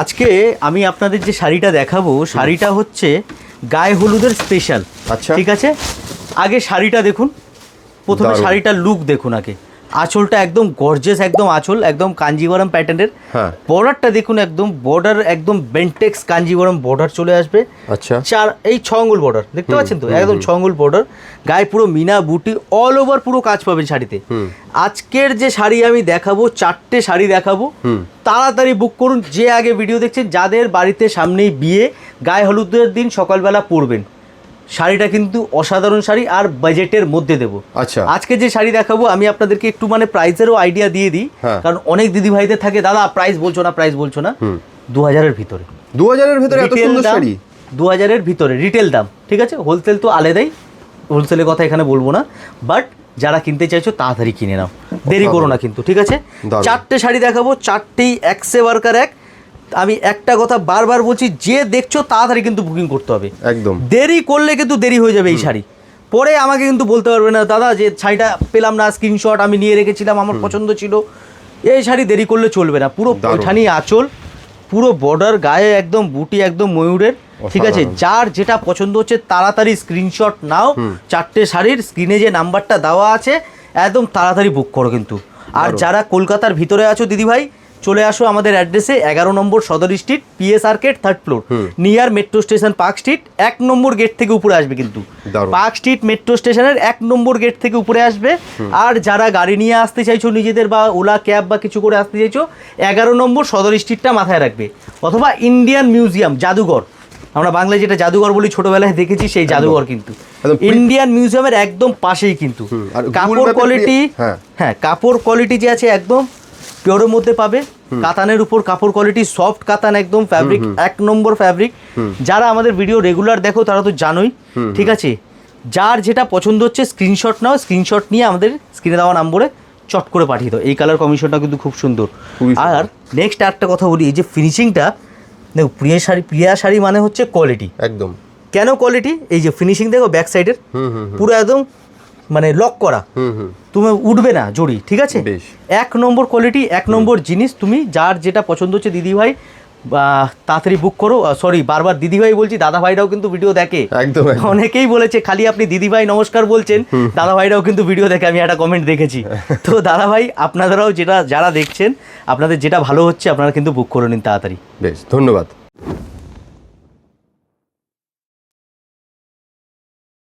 আজকে আমি আপনাদের যে শাড়িটা দেখাবো শাড়িটা হচ্ছে গায়ে হলুদের স্পেশাল। আচ্ছা, ঠিক আছে, আগে শাড়িটা দেখুন, প্রথমে শাড়িটার লুক দেখুন। আগে আঁচলটা একদম গর্জিয়াস, একদম আঁচল একদম কাঞ্জিবরম প্যাটার্নের। হ্যাঁ, বর্ডারটা দেখুন, একদম বর্ডার একদম বেন্টেক্স কাঞ্জিবরম বর্ডার চলে আসবে। আচ্ছা, এই 6 আঙ্গুল বর্ডার দেখতে পাচ্ছেন তো, একদম 6 আঙ্গুল বর্ডার, গায়ে পুরো মিনা বুটি অল ওভার পুরো কাজ পাবেন শাড়িতে। আজকের যে শাড়ি আমি দেখাবো, 4টে শাড়ি দেখাবো, তাড়াতাড়ি বুক করুন। যে আগে ভিডিও দেখছেন, যাদের বাড়িতে সামনেই বিয়ে, গায়ে হলুদের দিন সকালবেলা পরবেন, শাড়িটা কিন্তু অসাধারণ শাড়ি আর বাজেটের মধ্যে দেবো। আচ্ছা, আজকে যে শাড়ি দেখাবো আমি আপনাদেরকে একটু মানে প্রাইসেরও আইডিয়া দিয়ে দিই, কারণ অনেক দিদি ভাইদের থাকে দাদা প্রাইস বলছো না 2000-এর ভিতরে, 2000-এর ভিতরে এত সুন্দর শাড়ি, 2000-এর ভিতরে রিটেল দাম। ঠিক আছে, হোলসেল তো আলাদাই, হোলসেলের কথা এখানে বলবো না, বাট যারা কিনতে চাইছো তাড়াতাড়ি কিনে নাও, দেরি করো না কিন্তু। ঠিক আছে, 4টে শাড়ি দেখাবো, 4টেই এক সে ওয়ার্কার এক। আমি একটা কথা বারবার বলছি, যে দেখছো তাড়াতাড়ি কিন্তু বুকিং করতে হবে, একদম দেরি করলে কিন্তু দেরি হয়ে যাবে। এই শাড়ি পরে আমাকে কিন্তু বলতে পারবে না দাদা যে শাড়িটা পেলাম না, স্ক্রিনশট আমি নিয়ে রেখেছিলাম, আমার পছন্দ ছিল। এই শাড়ি দেরি করলে চলবে না, পুরো পৈঠানি আঁচল, পুরো বর্ডার, গায়ে একদম বুটি একদম ময়ূরের। ঠিক আছে, যার যেটা পছন্দ হচ্ছে তাড়াতাড়ি স্ক্রিনশট নাও। 4টে শাড়ির স্ক্রিনে যে নাম্বারটা দেওয়া আছে একদম তাড়াতাড়ি বুক করো কিন্তু। আর যারা কলকাতার ভিতরে আছো দিদিভাই, চলে আসো আমাদের অ্যাড্রেসে, 11 নম্বর সদর street, PS arcade, 3rd floor, near metro station, park street. 1 নম্বর গেট থেকে উপরে আসবে কিন্তু, পার্ক স্ট্রিট মেট্রো স্টেশনের 1 নম্বর গেট থেকে উপরে আসবে। আর যারা গাড়ি নিয়ে আসতে চাইছো নিজেদের, বা ওলা ক্যাব বা কিছু করে আসতে চাইছো, 11 নম্বর সদর স্ট্রিটটা মাথায় রাখবে, অথবা ইন্ডিয়ান মিউজিয়াম জাদুঘর, আমরা বাংলায় যেটা জাদুঘর বলি, ছোটবেলায় দেখেছি সেই জাদুঘর কিন্তু ইন্ডিয়ান মিউজিয়ামের একদম পাশেই কিন্তু। কাপড় কোয়ালিটি, হ্যাঁ কাপড় কোয়ালিটি যে আছে একদম পিওরের মধ্যে পাবে, কাতানের উপর কাপড় কোয়ালিটি, সফট কাতান একদম, ফ্যাব্রিক 1 নম্বর ফ্যাব্রিক। যারা আমাদের ভিডিও রেগুলার দেখো তারা তো জানোই। ঠিক আছে, যার যেটা পছন্দ হচ্ছে স্ক্রিনশট নাও, স্ক্রিনশট নিয়ে আমাদের স্ক্রিনে দেওয়া নম্বরে চট করে পাঠিয়ে দাও। এই কালার কম্বিনেশনটা কিন্তু খুব সুন্দর। আর নেক্সট একটা কথা বলি, এই যে ফিনিশিংটা দেখো, প্রিয়া শাড়ি মানে হচ্ছে কোয়ালিটি একদম। কেন কোয়ালিটি? এই যে ফিনিশিং দেখো ব্যাক সাইডের, পুরো একদম মানে লক করা, তুমি উঠবে না জড়ি। ঠিক আছে, 1 নম্বর কোয়ালিটি, 1 নম্বর জিনিস। তুমি যার যেটা পছন্দ হচ্ছে দিদিভাই তাড়াতাড়ি বুক করো। সরি, বারবার দিদিভাই বলছি, দাদা ভাইরাও কিন্তু ভিডিও দেখে। একদম, অনেকেই বলেছে খালি আপনি দিদিভাই নমস্কার বলছেন, দাদা ভাইরাও কিন্তু ভিডিও দেখে, আমি একটা কমেন্ট দেখেছি। তো দাদা ভাই আপনাদেরও যারা দেখছেন, আপনাদের যেটা ভালো হচ্ছে আপনারা কিন্তু বুক করে নিন তাড়াতাড়ি। বেশ, ধন্যবাদ।